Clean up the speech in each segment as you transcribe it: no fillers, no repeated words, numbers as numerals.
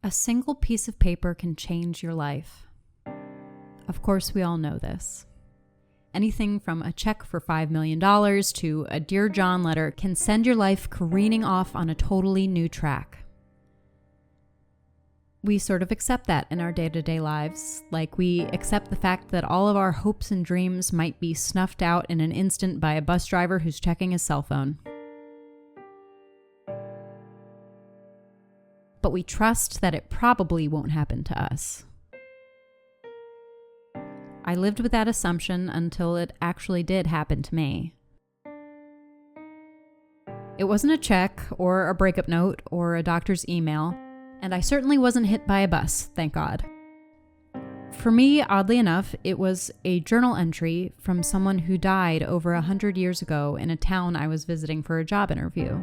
A single piece of paper can change your life. Of course, we all know this. Anything from a check for $5 million to a Dear John letter can send your life careening off on a totally new track. We sort of accept that in our day-to-day lives, like we accept the fact that all of our hopes and dreams might be snuffed out in an instant by a bus driver who's checking his cell phone. But we trust that it probably won't happen to us. I lived with that assumption until it actually did happen to me. It wasn't a check or a breakup note or a doctor's email, and I certainly wasn't hit by a bus, thank God. For me, oddly enough, it was a journal entry from someone who died over 100 years ago in a town I was visiting for a job interview.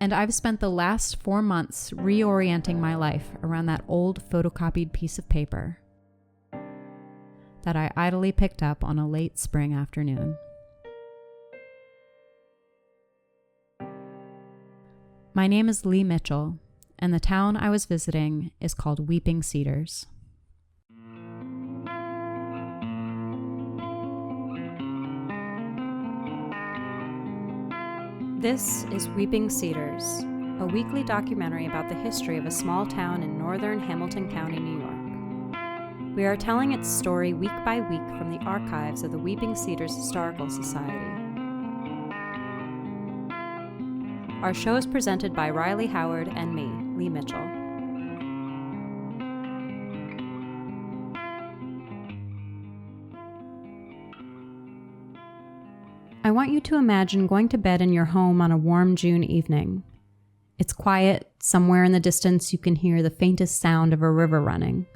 And I've spent the last 4 months reorienting my life around that old photocopied piece of paper that I idly picked up on a late spring afternoon. My name is Lee Mitchell, and the town I was visiting is called Weeping Cedars. This is Weeping Cedars, a weekly documentary about the history of a small town in northern Hamilton County, New York. We are telling its story week by week from the archives of the Weeping Cedars Historical Society. Our show is presented by Riley Howard and me, Lee Mitchell. I want you to imagine going to bed in your home on a warm June evening. It's quiet. Somewhere in the distance you can hear the faintest sound of a river running.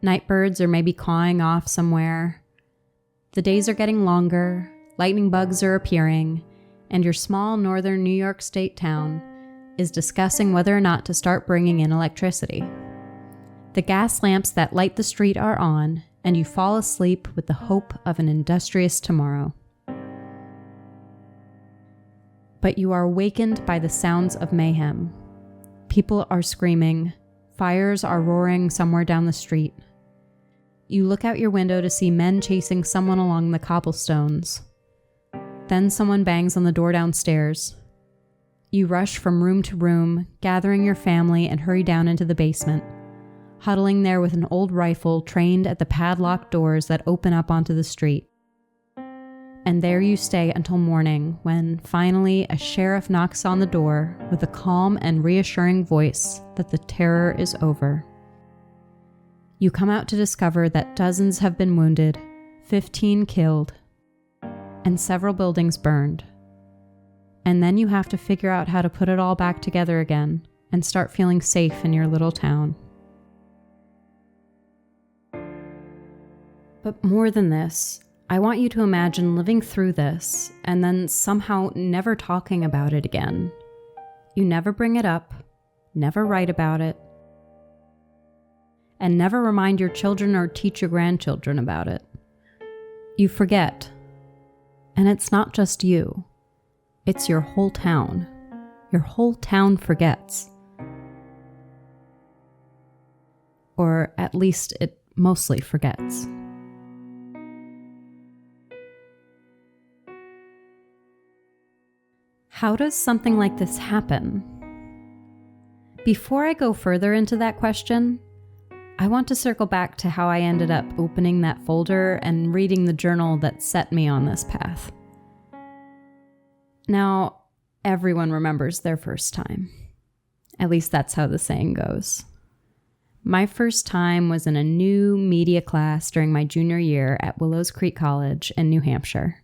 Nightbirds are maybe cawing off somewhere. The days are getting longer, lightning bugs are appearing, and your small northern New York State town is discussing whether or not to start bringing in electricity. The gas lamps that light the street are on, and you fall asleep with the hope of an industrious tomorrow. But you are awakened by the sounds of mayhem. People are screaming. Fires are roaring somewhere down the street. You look out your window to see men chasing someone along the cobblestones. Then someone bangs on the door downstairs. You rush from room to room, gathering your family, and hurry down into the basement, huddling there with an old rifle trained at the padlocked doors that open up onto the street. And there you stay until morning, when, finally, a sheriff knocks on the door with a calm and reassuring voice that the terror is over. You come out to discover that dozens have been wounded, 15 killed, and several buildings burned. And then you have to figure out how to put it all back together again and start feeling safe in your little town. But more than this, I want you to imagine living through this and then somehow never talking about it again. You never bring it up, never write about it, and never remind your children or teach your grandchildren about it. You forget. And it's not just you. It's your whole town. Your whole town forgets. Or at least it mostly forgets. How does something like this happen? Before I go further into that question, I want to circle back to how I ended up opening that folder and reading the journal that set me on this path. Now, everyone remembers their first time. At least that's how the saying goes. My first time was in a new media class during my junior year at Willows Creek College in New Hampshire.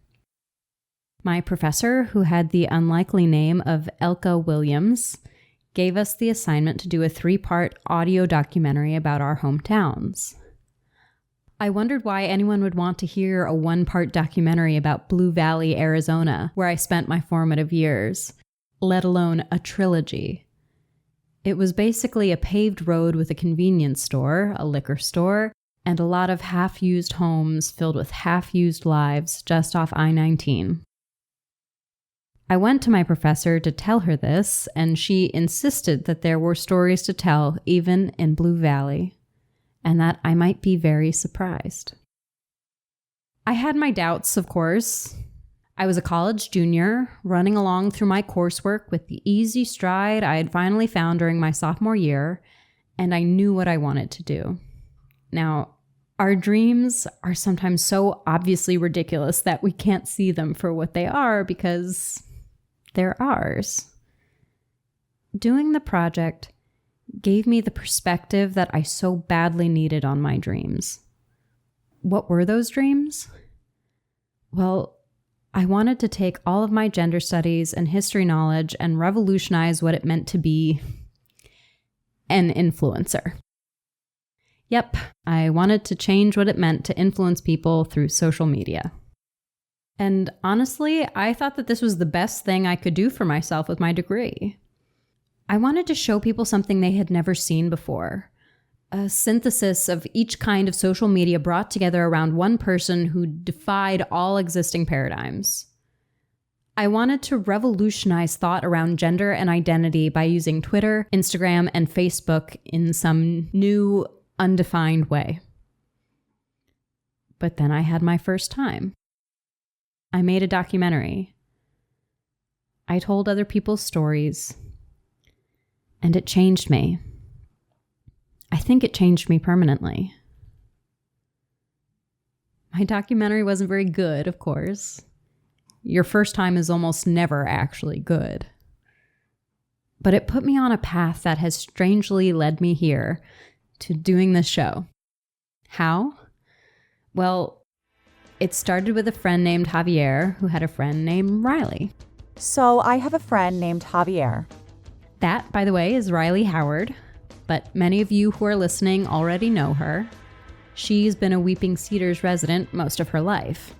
My professor, who had the unlikely name of Elka Williams, gave us the assignment to do a 3-part audio documentary about our hometowns. I wondered why anyone would want to hear a 1-part documentary about Blue Valley, Arizona, where I spent my formative years, let alone a trilogy. It was basically a paved road with a convenience store, a liquor store, and a lot of half-used homes filled with half-used lives just off I-19. I went to my professor to tell her this, and she insisted that there were stories to tell even in Blue Valley, and that I might be very surprised. I had my doubts, of course. I was a college junior, running along through my coursework with the easy stride I had finally found during my sophomore year, and I knew what I wanted to do. Now, our dreams are sometimes so obviously ridiculous that we can't see them for what they are because they're ours. Doing the project gave me the perspective that I so badly needed on my dreams. What were those dreams? Well, I wanted to take all of my gender studies and history knowledge and revolutionize what it meant to be an influencer. Yep, I wanted to change what it meant to influence people through social media. And honestly, I thought that this was the best thing I could do for myself with my degree. I wanted to show people something they had never seen before. A synthesis of each kind of social media brought together around one person who defied all existing paradigms. I wanted to revolutionize thought around gender and identity by using Twitter, Instagram, and Facebook in some new, undefined way. But then I had my first time. I made a documentary. I told other people's stories. And it changed me. I think it changed me permanently. My documentary wasn't very good, of course. Your first time is almost never actually good. But it put me on a path that has strangely led me here to doing this show. How? Well, it started with a friend named Javier who had a friend named Riley. So I have a friend named Javier. That, by the way, is Riley Howard, but many of you who are listening already know her. She's been a Weeping Cedars resident most of her life.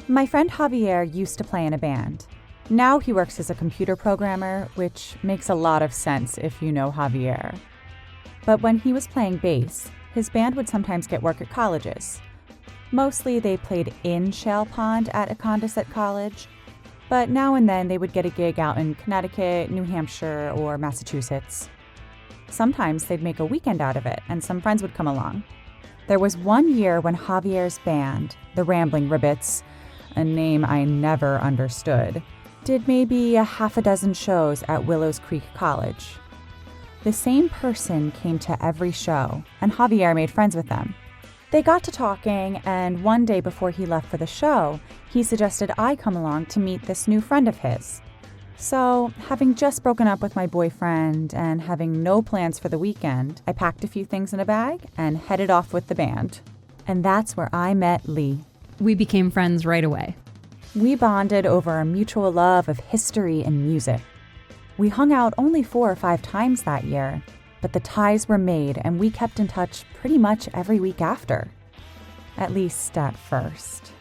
My friend Javier used to play in a band. Now he works as a computer programmer, which makes a lot of sense if you know Javier. But when he was playing bass, his band would sometimes get work at colleges. Mostly they played in Shale Pond at Condorcet College, but now and then they would get a gig out in Connecticut, New Hampshire, or Massachusetts. Sometimes they'd make a weekend out of it, and some friends would come along. There was one year when Javier's band, the Rambling Ribbits, a name I never understood, did maybe a half a dozen shows at Willows Creek College. The same person came to every show, and Javier made friends with them. They got to talking, and one day before he left for the show, he suggested I come along to meet this new friend of his. So, having just broken up with my boyfriend and having no plans for the weekend, I packed a few things in a bag and headed off with the band. And that's where I met Lee. We became friends right away. We bonded over our mutual love of history and music. We hung out only 4 or 5 times that year, but the ties were made and we kept in touch pretty much every week after. At least at first.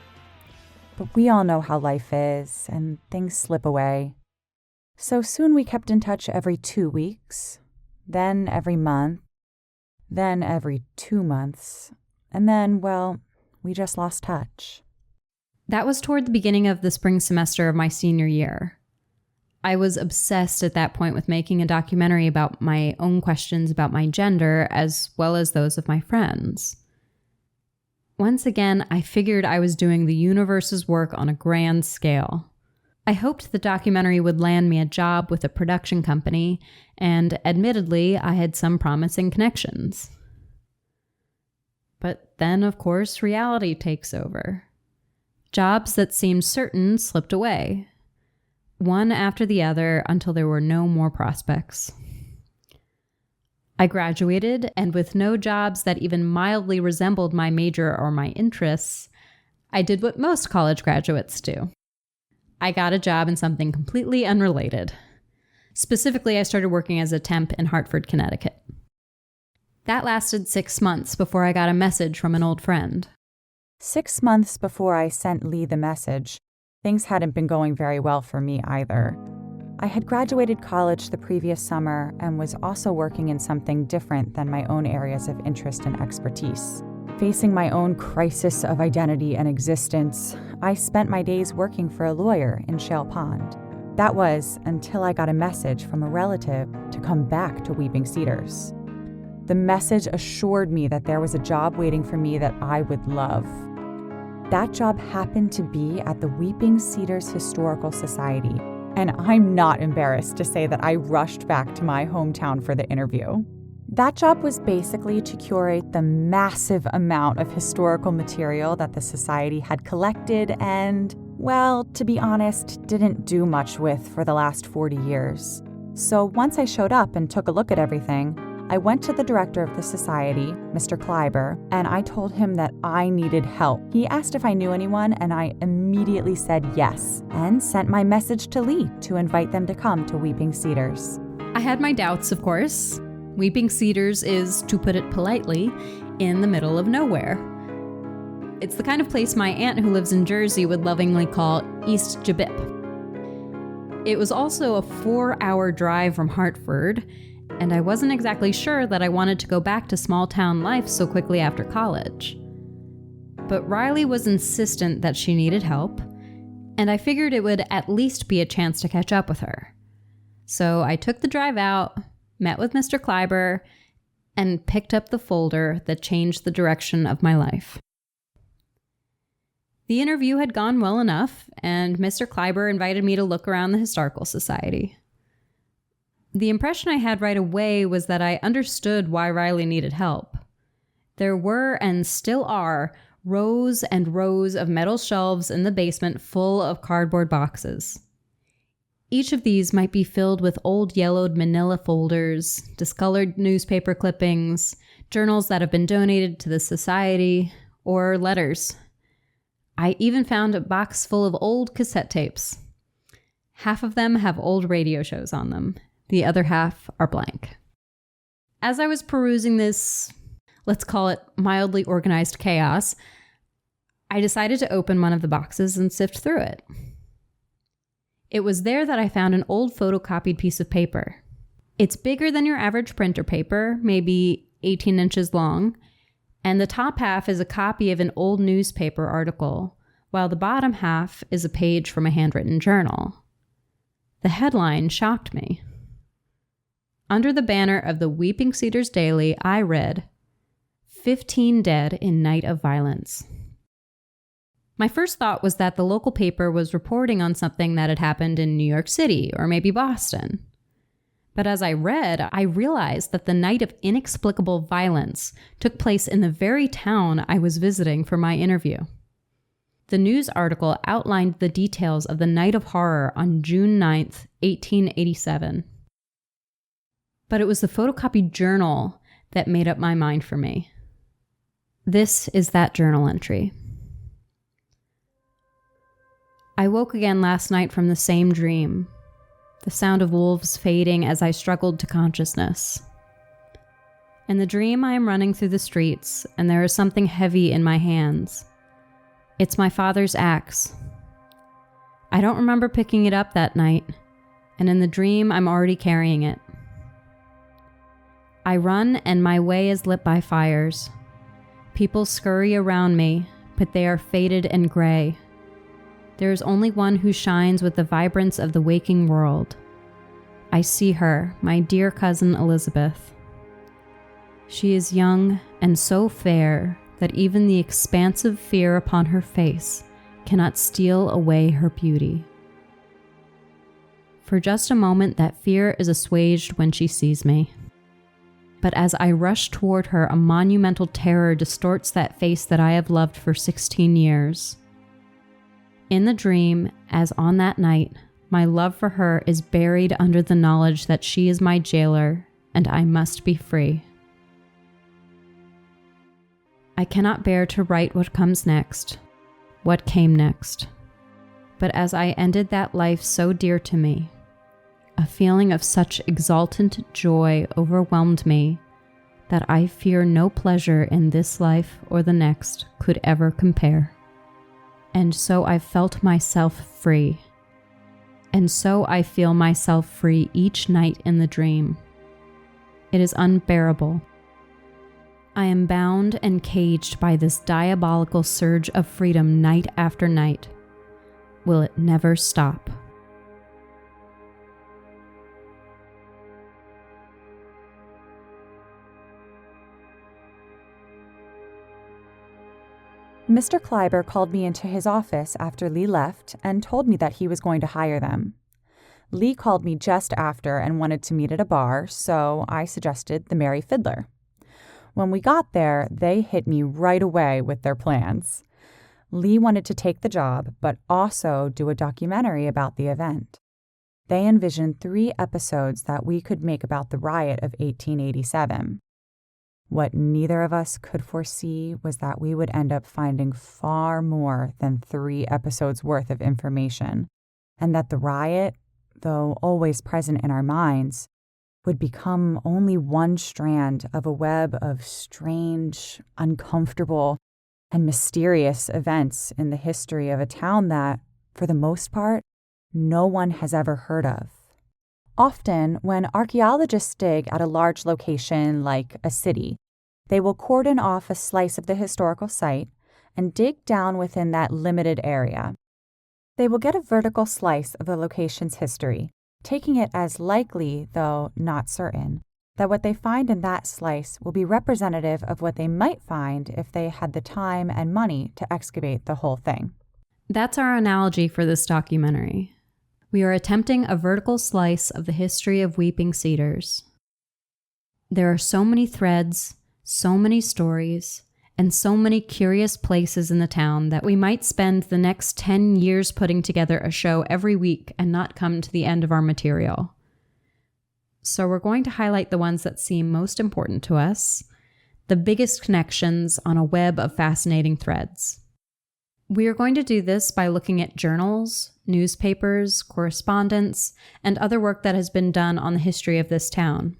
But we all know how life is, and things slip away. So soon we kept in touch every 2 weeks, then every month, then every 2 months, and then, well, we just lost touch. That was toward the beginning of the spring semester of my senior year. I was obsessed at that point with making a documentary about my own questions about my gender as well as those of my friends. Once again, I figured I was doing the universe's work on a grand scale. I hoped the documentary would land me a job with a production company, and admittedly, I had some promising connections. But then, of course, reality takes over. Jobs that seemed certain slipped away, one after the other until there were no more prospects. I graduated, and with no jobs that even mildly resembled my major or my interests, I did what most college graduates do. I got a job in something completely unrelated. Specifically, I started working as a temp in Hartford, Connecticut. That lasted 6 months before I got a message from an old friend. 6 months before I sent Lee the message, things hadn't been going very well for me either. I had graduated college the previous summer and was also working in something different than my own areas of interest and expertise. Facing my own crisis of identity and existence, I spent my days working for a lawyer in Shale Pond. That was until I got a message from a relative to come back to Weeping Cedars. The message assured me that there was a job waiting for me that I would love. That job happened to be at the Weeping Cedars Historical Society, and I'm not embarrassed to say that I rushed back to my hometown for the interview. That job was basically to curate the massive amount of historical material that the society had collected and, well, to be honest, didn't do much with for the last 40 years. So once I showed up and took a look at everything, I went to the director of the society, Mr. Kleiber, and I told him that I needed help. He asked if I knew anyone, and I immediately said yes, and sent my message to Lee to invite them to come to Weeping Cedars. I had my doubts, of course. Weeping Cedars is, to put it politely, in the middle of nowhere. It's the kind of place my aunt who lives in Jersey would lovingly call East Jabip. It was also a 4-hour drive from Hartford, and I wasn't exactly sure that I wanted to go back to small town life so quickly after college. But Riley was insistent that she needed help, and I figured it would at least be a chance to catch up with her. So I took the drive out, met with Mr. Kleiber, and picked up the folder that changed the direction of my life. The interview had gone well enough, and Mr. Kleiber invited me to look around the Historical Society. The impression I had right away was that I understood why Riley needed help. There were, and still are, rows and rows of metal shelves in the basement full of cardboard boxes. Each of these might be filled with old yellowed manila folders, discolored newspaper clippings, journals that have been donated to the society, or letters. I even found a box full of old cassette tapes. Half of them have old radio shows on them. The other half are blank. As I was perusing this, let's call it mildly organized chaos, I decided to open one of the boxes and sift through it. It was there that I found an old photocopied piece of paper. It's bigger than your average printer paper, maybe 18 inches long, and the top half is a copy of an old newspaper article, while the bottom half is a page from a handwritten journal. The headline shocked me. Under the banner of the Weeping Cedars Daily, I read, 15 dead in night of violence. My first thought was that the local paper was reporting on something that had happened in New York City or maybe Boston. But as I read, I realized that the night of inexplicable violence took place in the very town I was visiting for my interview. The news article outlined the details of the night of horror on June 9th, 1887. But it was the photocopied journal that made up my mind for me. This is that journal entry. I woke again last night from the same dream, the sound of wolves fading as I struggled to consciousness. In the dream, I am running through the streets, and there is something heavy in my hands. It's my father's axe. I don't remember picking it up that night, and in the dream, I'm already carrying it. I run, and my way is lit by fires. People scurry around me, but they are faded and gray. There is only one who shines with the vibrance of the waking world. I see her, my dear cousin Elizabeth. She is young and so fair that even the expansive fear upon her face cannot steal away her beauty. For just a moment, that fear is assuaged when she sees me. But as I rush toward her, a monumental terror distorts that face that I have loved for 16 years. In the dream, as on that night, my love for her is buried under the knowledge that she is my jailer and I must be free. I cannot bear to write what comes next, what came next. But as I ended that life so dear to me, a feeling of such exultant joy overwhelmed me that I fear no pleasure in this life or the next could ever compare. And so I felt myself free. And so I feel myself free each night in the dream. It is unbearable. I am bound and caged by this diabolical surge of freedom night after night. Will it never stop? Mr. Kleiber called me into his office after Lee left and told me that he was going to hire them. Lee called me just after and wanted to meet at a bar, so I suggested the Merry Fiddler. When we got there, they hit me right away with their plans. Lee wanted to take the job, but also do a documentary about the event. They envisioned 3 episodes that we could make about the riot of 1887. What neither of us could foresee was that we would end up finding far more than 3 episodes worth of information, and that the riot, though always present in our minds, would become only one strand of a web of strange, uncomfortable, and mysterious events in the history of a town that, for the most part, no one has ever heard of. Often, when archaeologists dig at a large location like a city, they will cordon off a slice of the historical site and dig down within that limited area. They will get a vertical slice of the location's history, taking it as likely, though not certain, that what they find in that slice will be representative of what they might find if they had the time and money to excavate the whole thing. That's our analogy for this documentary. We are attempting a vertical slice of the history of Weeping Cedars. There are so many threads, so many stories, and so many curious places in the town that we might spend the next 10 years putting together a show every week and not come to the end of our material. So we're going to highlight the ones that seem most important to us, the biggest connections on a web of fascinating threads. We are going to do this by looking at journals, newspapers, correspondence, and other work that has been done on the history of this town.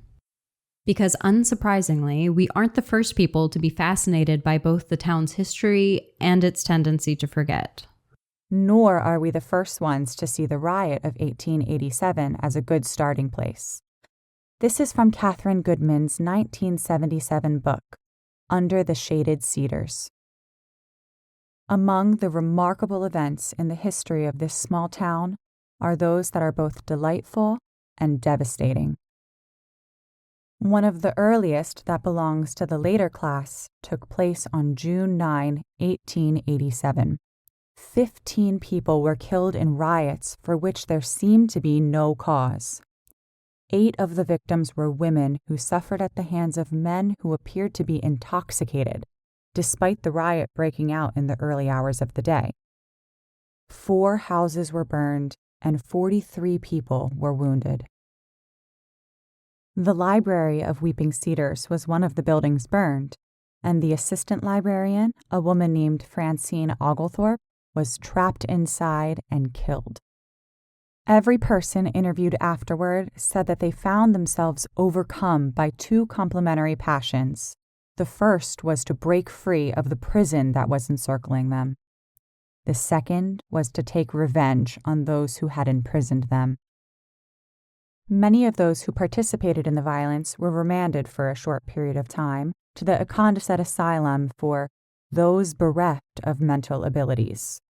Because unsurprisingly, we aren't the first people to be fascinated by both the town's history and its tendency to forget. Nor are we the first ones to see the riot of 1887 as a good starting place. This is from Catherine Goodman's 1977 book, Under the Shaded Cedars. Among the remarkable events in the history of this small town are those that are both delightful and devastating. One of the earliest that belongs to the later class took place on June 9, 1887. 15 people were killed in riots for which there seemed to be no cause. 8 of the victims were women who suffered at the hands of men who appeared to be intoxicated, despite the riot breaking out in the early hours of the day. 4 houses were burned and 43 people were wounded. The library of Weeping Cedars was one of the buildings burned, and the assistant librarian, a woman named Francine Oglethorpe, was trapped inside and killed. Every person interviewed afterward said that they found themselves overcome by 2 complementary passions. The first was to break free of the prison that was encircling them. The second was to take revenge on those who had imprisoned them. Many of those who participated in the violence were remanded for a short period of time to the Condorcet Asylum for those bereft of mental abilities.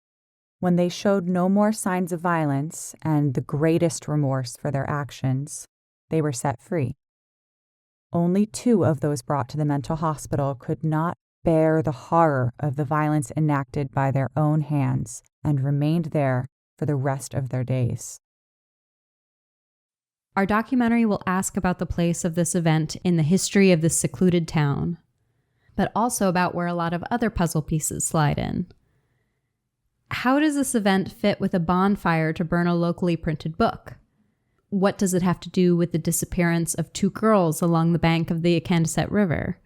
When they showed no more signs of violence and the greatest remorse for their actions, they were set free. Only 2 of those brought to the mental hospital could not bear the horror of the violence enacted by their own hands and remained there for the rest of their days. Our documentary will ask about the place of this event in the history of this secluded town, but also about where a lot of other puzzle pieces slide in. How does this event fit with a bonfire to burn a locally printed book? What does it have to do with the disappearance of 2 girls along the bank of the Condorcet River?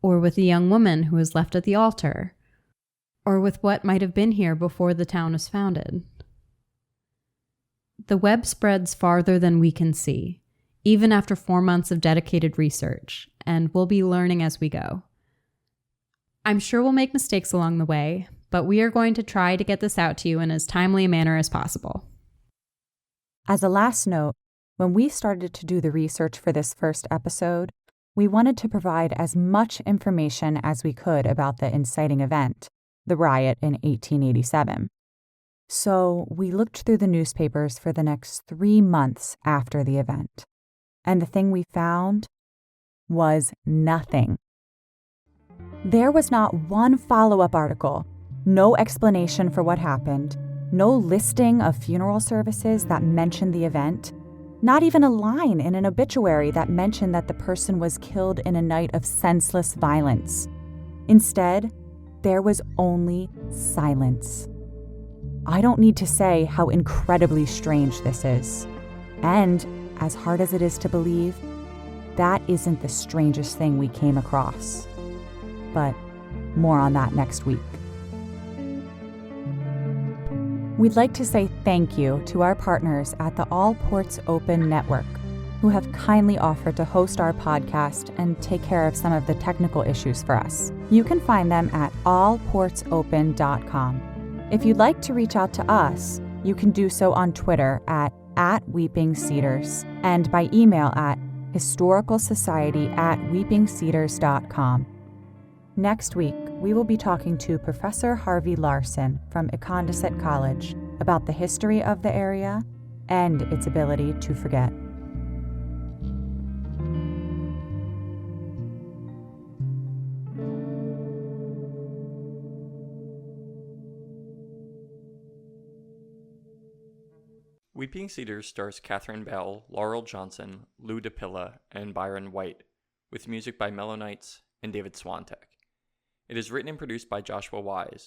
Or with a young woman who was left at the altar? Or with what might have been here before the town was founded? The web spreads farther than we can see, even after 4 months of dedicated research, and we'll be learning as we go. I'm sure we'll make mistakes along the way, but we are going to try to get this out to you in as timely a manner as possible. As a last note, when we started to do the research for this first episode, We wanted to provide as much information as we could about the inciting event, the riot in 1887. So we looked through the newspapers for the next 3 months after the event. And the thing we found was nothing. There was not one follow-up article, no explanation for what happened, no listing of funeral services that mentioned the event, not even a line in an obituary that mentioned that the person was killed in a night of senseless violence. Instead, there was only silence. I don't need to say how incredibly strange this is. And, as hard as it is to believe, that isn't the strangest thing we came across. But more on that next week. We'd like to say thank you to our partners at the All Ports Open Network, who have kindly offered to host our podcast and take care of some of the technical issues for us. You can find them at allportsopen.com. If you'd like to reach out to us, you can do so on Twitter at Weeping Cedars and by email at historicalsociety@weepingcedars.com. Next week, we will be talking to Professor Harvey Larson from Icondeset College about the history of the area and its ability to forget. Weeping Cedars stars Catherine Bell, Laurel Johnson, Lou DiPilla, and Byron White, with music by Mellow Nights and David Swantek. It is written and produced by Joshua Wise